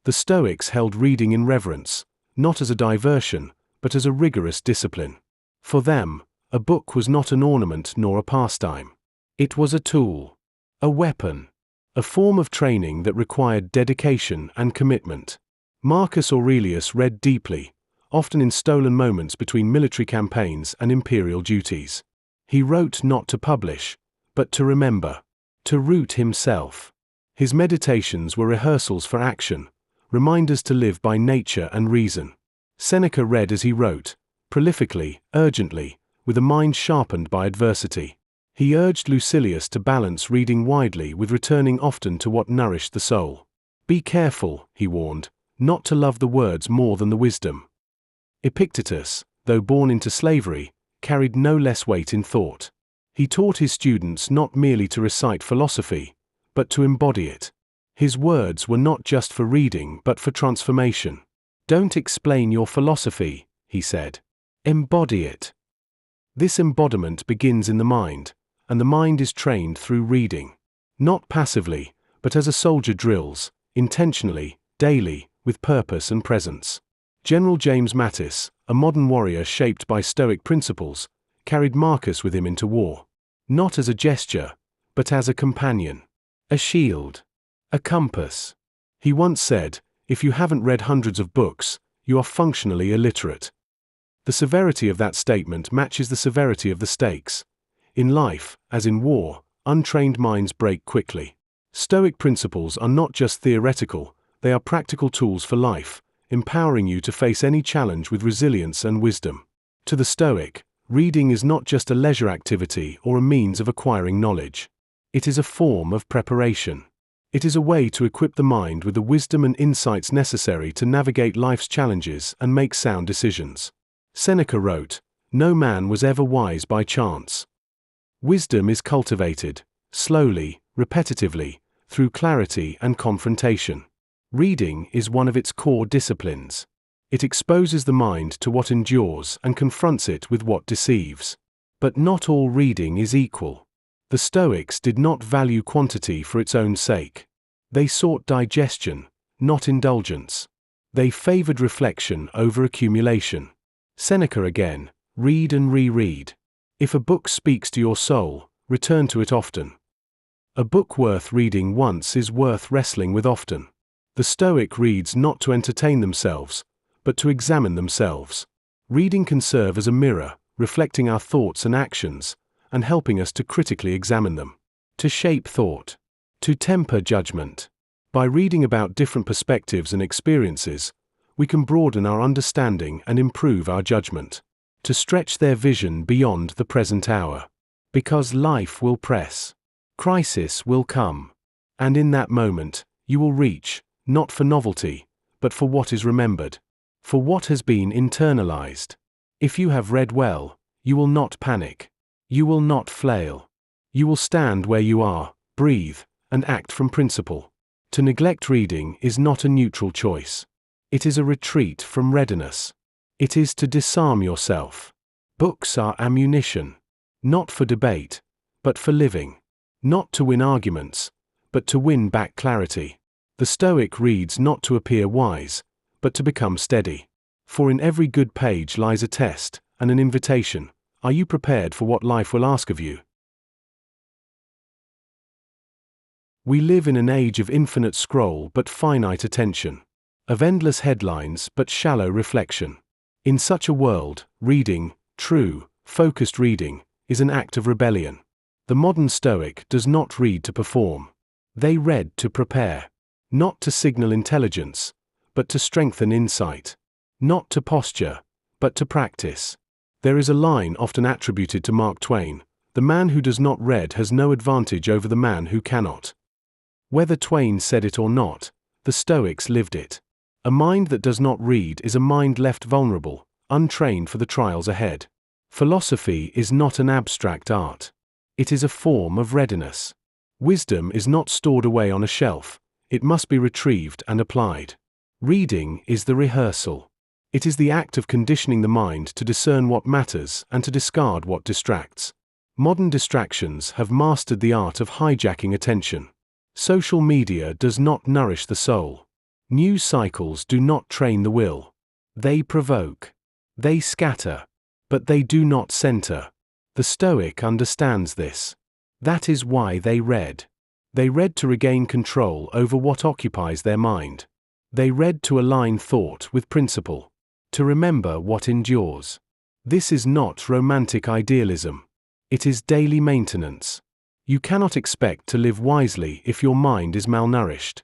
The Stoics held reading in reverence, not as a diversion, but as a rigorous discipline. For them, a book was not an ornament nor a pastime. It was a tool, a weapon, a form of training that required dedication and commitment. Marcus Aurelius read deeply, often in stolen moments between military campaigns and imperial duties. He wrote not to publish, but to remember, to root himself. His meditations were rehearsals for action, reminders to live by nature and reason. Seneca read as he wrote, prolifically, urgently, with a mind sharpened by adversity. He urged Lucilius to balance reading widely with returning often to what nourished the soul. Be careful, he warned, not to love the words more than the wisdom. Epictetus, though born into slavery, carried no less weight in thought. He taught his students not merely to recite philosophy, but to embody it. His words were not just for reading but for transformation. Don't explain your philosophy, he said. Embody it. This embodiment begins in the mind, and the mind is trained through reading. Not passively, but as a soldier drills, intentionally, daily, with purpose and presence. General James Mattis, a modern warrior shaped by Stoic principles, carried Marcus with him into war. Not as a gesture, but as a companion. A shield. A compass. He once said, if you haven't read hundreds of books, you are functionally illiterate. The severity of that statement matches the severity of the stakes. In life, as in war, untrained minds break quickly. Stoic principles are not just theoretical, they are practical tools for life, empowering you to face any challenge with resilience and wisdom. To the Stoic, reading is not just a leisure activity or a means of acquiring knowledge. It is a form of preparation. It is a way to equip the mind with the wisdom and insights necessary to navigate life's challenges and make sound decisions. Seneca wrote, "No man was ever wise by chance." Wisdom is cultivated, slowly, repetitively, through clarity and confrontation. Reading is one of its core disciplines. It exposes the mind to what endures and confronts it with what deceives. But not all reading is equal. The Stoics did not value quantity for its own sake. They sought digestion, not indulgence. They favored reflection over accumulation. Seneca again, read and reread. If a book speaks to your soul, return to it often. A book worth reading once is worth wrestling with often. The Stoic reads not to entertain themselves, but to examine themselves. Reading can serve as a mirror, reflecting our thoughts and actions, and helping us to critically examine them. To shape thought. To temper judgment. By reading about different perspectives and experiences, we can broaden our understanding and improve our judgment. To stretch their vision beyond the present hour. Because life will press. Crisis will come. And in that moment, you will reach, not for novelty, but for what is remembered. For what has been internalized. If you have read well, you will not panic. You will not flail. You will stand where you are, breathe, and act from principle. To neglect reading is not a neutral choice. It is a retreat from readiness. It is to disarm yourself. Books are ammunition. Not for debate, but for living. Not to win arguments, but to win back clarity. The Stoic reads not to appear wise, but to become steady. For in every good page lies a test and an invitation. Are you prepared for what life will ask of you? We live in an age of infinite scroll but finite attention. Of endless headlines but shallow reflection. In such a world, reading, true, focused reading, is an act of rebellion. The modern Stoic does not read to perform. They read to prepare. Not to signal intelligence, but to strengthen insight. Not to posture, but to practice. There is a line often attributed to Mark Twain, "The man who does not read has no advantage over the man who cannot." Whether Twain said it or not, the Stoics lived it. A mind that does not read is a mind left vulnerable, untrained for the trials ahead. Philosophy is not an abstract art. It is a form of readiness. Wisdom is not stored away on a shelf, it must be retrieved and applied. Reading is the rehearsal. It is the act of conditioning the mind to discern what matters and to discard what distracts. Modern distractions have mastered the art of hijacking attention. Social media does not nourish the soul. News cycles do not train the will. They provoke. They scatter. But they do not center. The Stoic understands this. That is why they read. They read to regain control over what occupies their mind. They read to align thought with principle. To remember what endures. This is not romantic idealism. It is daily maintenance. You cannot expect to live wisely if your mind is malnourished.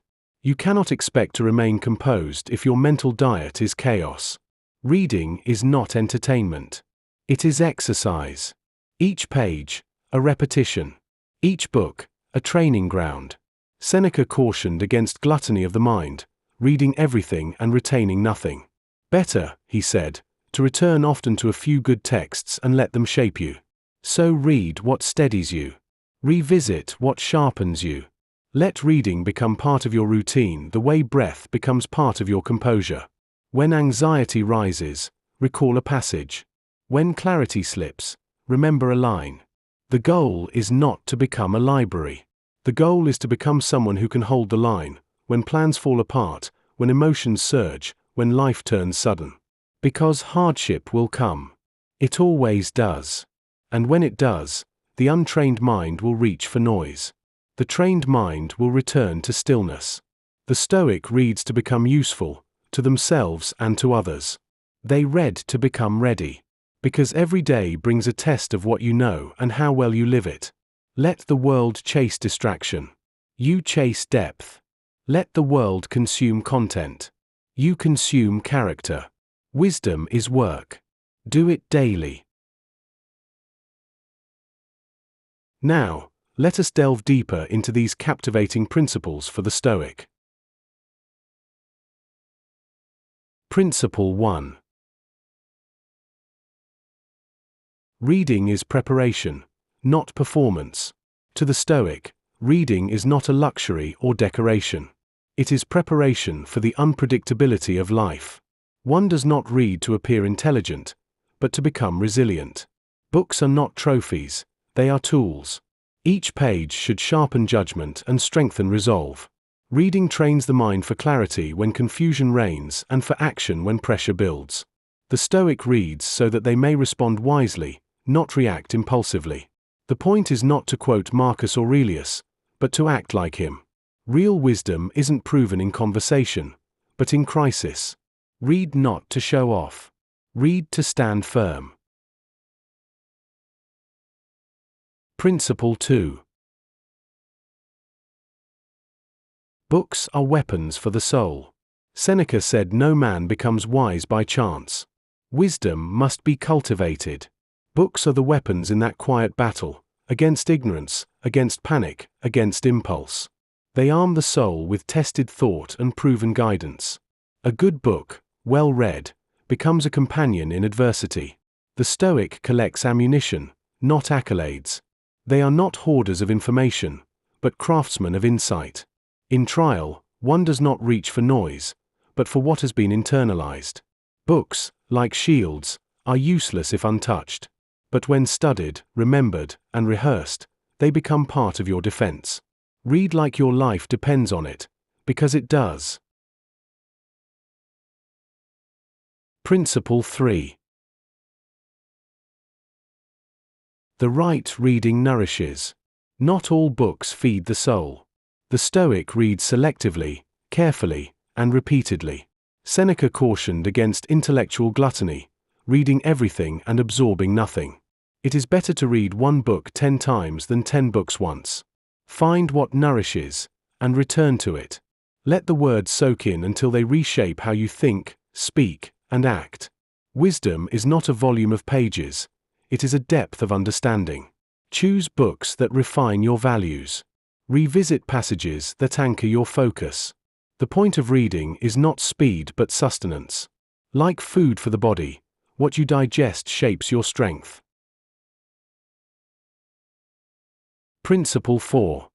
You cannot expect to remain composed if your mental diet is chaos. Reading is not entertainment. It is exercise. Each page, a repetition. Each book, a training ground. Seneca cautioned against gluttony of the mind, reading everything and retaining nothing. Better, he said, to return often to a few good texts and let them shape you. So read what steadies you. Revisit what sharpens you. Let reading become part of your routine the way breath becomes part of your composure. When anxiety rises, recall a passage. When clarity slips, remember a line. The goal is not to become a library. The goal is to become someone who can hold the line, when plans fall apart, when emotions surge, when life turns sudden. Because hardship will come. It always does. And when it does, the untrained mind will reach for noise. The trained mind will return to stillness. The Stoic reads to become useful, to themselves and to others. They read to become ready. Because every day brings a test of what you know and how well you live it. Let the world chase distraction. You chase depth. Let the world consume content. You consume character. Wisdom is work. Do it daily. Now, let us delve deeper into these captivating principles for the Stoic. Principle 1. Reading is preparation, not performance. To the Stoic, reading is not a luxury or decoration. It is preparation for the unpredictability of life. One does not read to appear intelligent, but to become resilient. Books are not trophies, they are tools. Each page should sharpen judgment and strengthen resolve. Reading trains the mind for clarity when confusion reigns and for action when pressure builds. The Stoic reads so that they may respond wisely, not react impulsively. The point is not to quote Marcus Aurelius, but to act like him. Real wisdom isn't proven in conversation, but in crisis. Read not to show off. Read to stand firm. Principle 2. Books are weapons for the soul. Seneca said no man becomes wise by chance. Wisdom must be cultivated. Books are the weapons in that quiet battle, against ignorance, against panic, against impulse. They arm the soul with tested thought and proven guidance. A good book, well read, becomes a companion in adversity. The Stoic collects ammunition, not accolades. They are not hoarders of information, but craftsmen of insight. In trial, one does not reach for noise, but for what has been internalized. Books, like shields, are useless if untouched. But when studied, remembered, and rehearsed, they become part of your defense. Read like your life depends on it, because it does. Principle 3. The right reading nourishes. Not all books feed the soul. The Stoic reads selectively, carefully, and repeatedly. Seneca cautioned against intellectual gluttony, reading everything and absorbing nothing. It is better to read one book 10 times than 10 books once. Find what nourishes, and return to it. Let the words soak in until they reshape how you think, speak, and act. Wisdom is not a volume of pages, it is a depth of understanding. Choose books that refine your values. Revisit passages that anchor your focus. The point of reading is not speed but sustenance. Like food for the body, what you digest shapes your strength. Principle 4.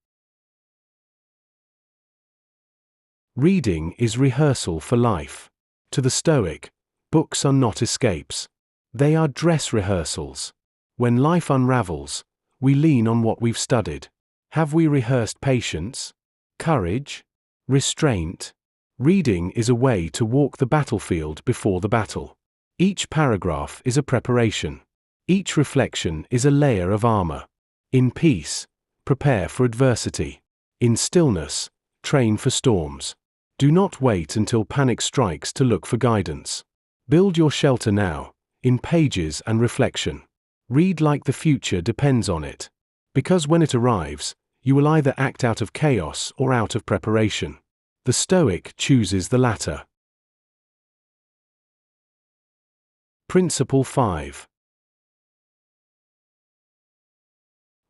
Reading is rehearsal for life. To the Stoic, books are not escapes. They are dress rehearsals. When life unravels, we lean on what we've studied. Have we rehearsed patience, courage, restraint, Reading is a way to walk the battlefield before the battle. Each paragraph is a preparation. Each reflection is a layer of armor. In peace, prepare for adversity. In stillness, train for storms. Do not wait until panic strikes to look for guidance. Build your shelter now, in pages and reflection. Read like the future depends on it. Because when it arrives, you will either act out of chaos or out of preparation. The Stoic chooses the latter. Principle 5.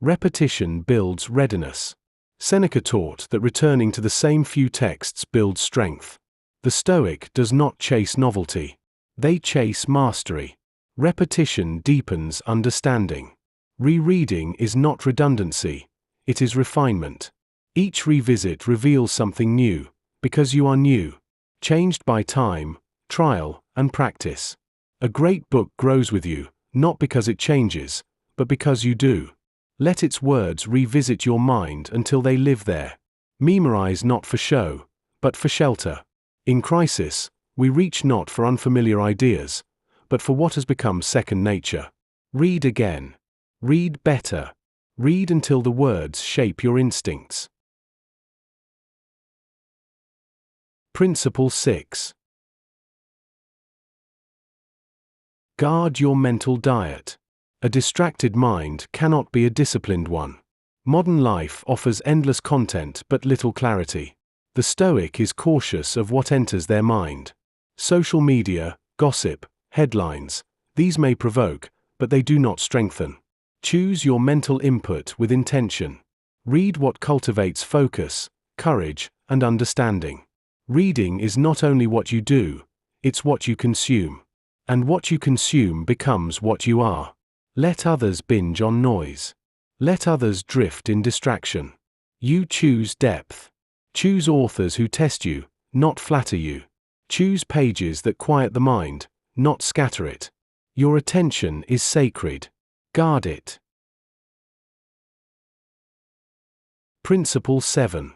Repetition builds readiness. Seneca taught that returning to the same few texts builds strength. The Stoic does not chase novelty. They chase mastery. Repetition deepens understanding. Rereading is not redundancy, it is refinement. Each revisit reveals something new, because you are new, changed by time, trial, and practice. A great book grows with you, not because it changes, but because you do. Let its words revisit your mind until they live there. Memorize not for show, but for shelter. In crisis, we reach not for unfamiliar ideas, but for what has become second nature. Read again. Read better. Read until the words shape your instincts. Principle 6. Guard your mental diet. A distracted mind cannot be a disciplined one. Modern life offers endless content but little clarity. The Stoic is cautious of what enters their mind. Social media, gossip, headlines, these may provoke, but they do not strengthen. Choose your mental input with intention. Read what cultivates focus, courage, and understanding. Reading is not only what you do, it's what you consume. And what you consume becomes what you are. Let others binge on noise. Let others drift in distraction. You choose depth. Choose authors who test you, not flatter you. Choose pages that quiet the mind, not scatter it. Your attention is sacred. Guard it. Principle 7.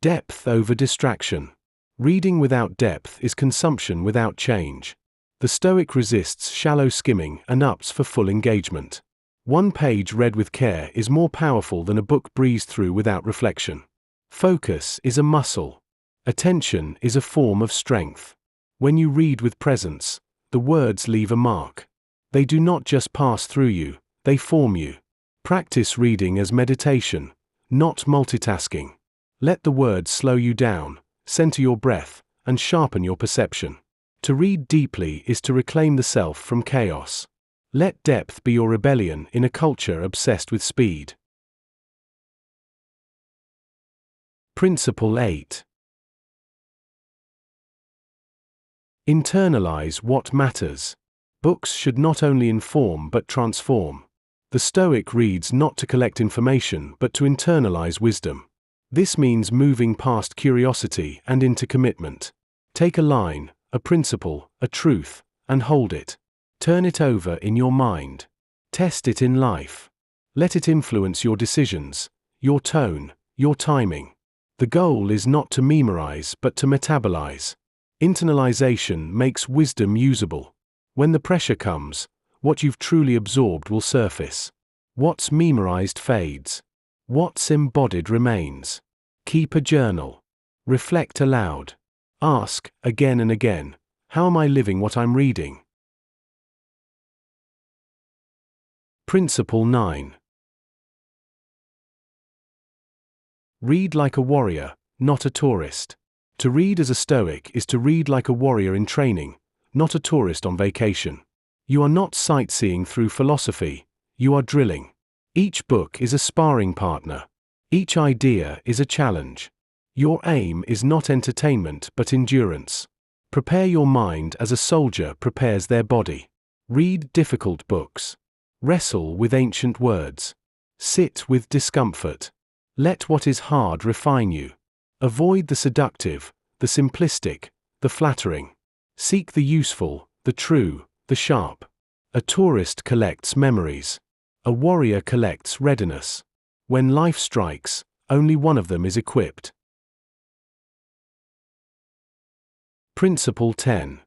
Depth over distraction. Reading without depth is consumption without change. The Stoic resists shallow skimming and opts for full engagement. One page read with care is more powerful than a book breezed through without reflection. Focus is a muscle. Attention is a form of strength. When you read with presence, the words leave a mark. They do not just pass through you, they form you. Practice reading as meditation, not multitasking. Let the words slow you down, center your breath, and sharpen your perception. To read deeply is to reclaim the self from chaos. Let depth be your rebellion in a culture obsessed with speed. Principle 8. Internalize what matters. Books should not only inform but transform. The Stoic reads not to collect information but to internalize wisdom. This means moving past curiosity and into commitment. Take a line, a principle, a truth, and hold it. Turn it over in your mind. Test it in life. Let it influence your decisions, your tone, your timing. The goal is not to memorize but to metabolize. Internalization makes wisdom usable. When the pressure comes, what you've truly absorbed will surface. What's memorized fades. What's embodied remains. Keep a journal. Reflect aloud. Ask, again and again, how am I living what I'm reading? Principle 9. Read like a warrior, not a tourist. To read as a Stoic is to read like a warrior in training, not a tourist on vacation. You are not sightseeing through philosophy, you are drilling. Each book is a sparring partner. Each idea is a challenge. Your aim is not entertainment but endurance. Prepare your mind as a soldier prepares their body. Read difficult books. Wrestle with ancient words. Sit with discomfort. Let what is hard refine you. Avoid the seductive, the simplistic, the flattering. Seek the useful, the true, the sharp. A tourist collects memories. A warrior collects readiness. When life strikes, Only one of them is equipped. Principle 10.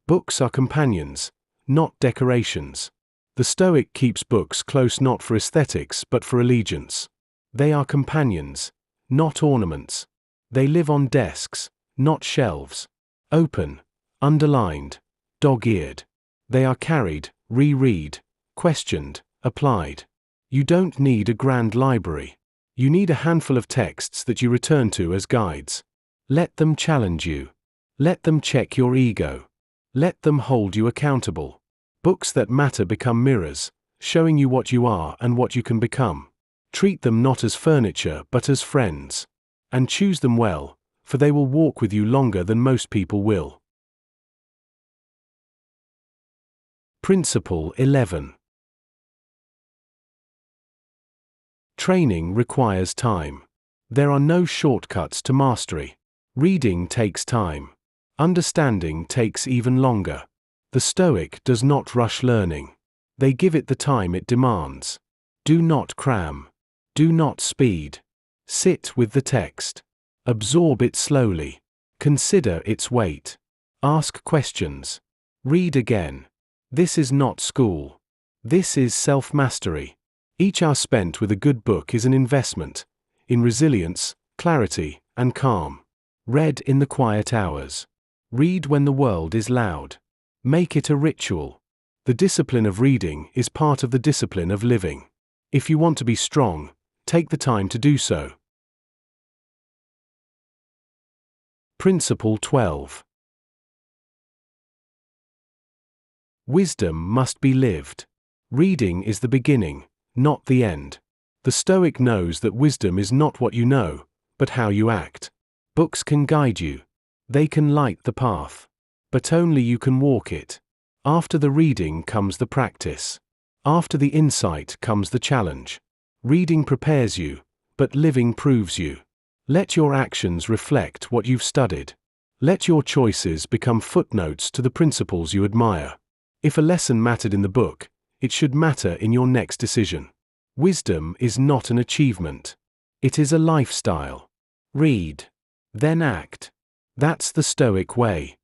Books are companions, not decorations. The Stoic keeps books close not for aesthetics but for allegiance. They are companions, not ornaments. They live on desks, not shelves. Open, underlined, dog-eared. They are carried, reread, questioned, applied. You don't need a grand library. You need a handful of texts that you return to as guides. Let them challenge you. Let them check your ego. Let them hold you accountable. Books that matter become mirrors, showing you what you are and what you can become. Treat them not as furniture but as friends. And choose them well, for they will walk with you longer than most people will. Principle 11. Training requires time. There are no shortcuts to mastery. Reading takes time. Understanding takes even longer. The Stoic does not rush learning. They give it the time it demands. Do not cram. Do not speed. Sit with the text. Absorb it slowly. Consider its weight. Ask questions. Read again. This is not school. This is self-mastery. Each hour spent with a good book is an investment in resilience, clarity, and calm. Read in the quiet hours. Read when the world is loud. Make it a ritual. The discipline of reading is part of the discipline of living. If you want to be strong, take the time to do so. Principle 12. Wisdom must be lived. Reading is the beginning, not the end. The Stoic knows that wisdom is not what you know, but how you act. Books can guide you. They can light the path. But only you can walk it. After the reading comes the practice. After the insight comes the challenge. Reading prepares you, but living proves you. Let your actions reflect what you've studied. Let your choices become footnotes to the principles you admire. If a lesson mattered in the book, it should matter in your next decision. Wisdom is not an achievement. It is a lifestyle. Read. Then act. That's the Stoic way.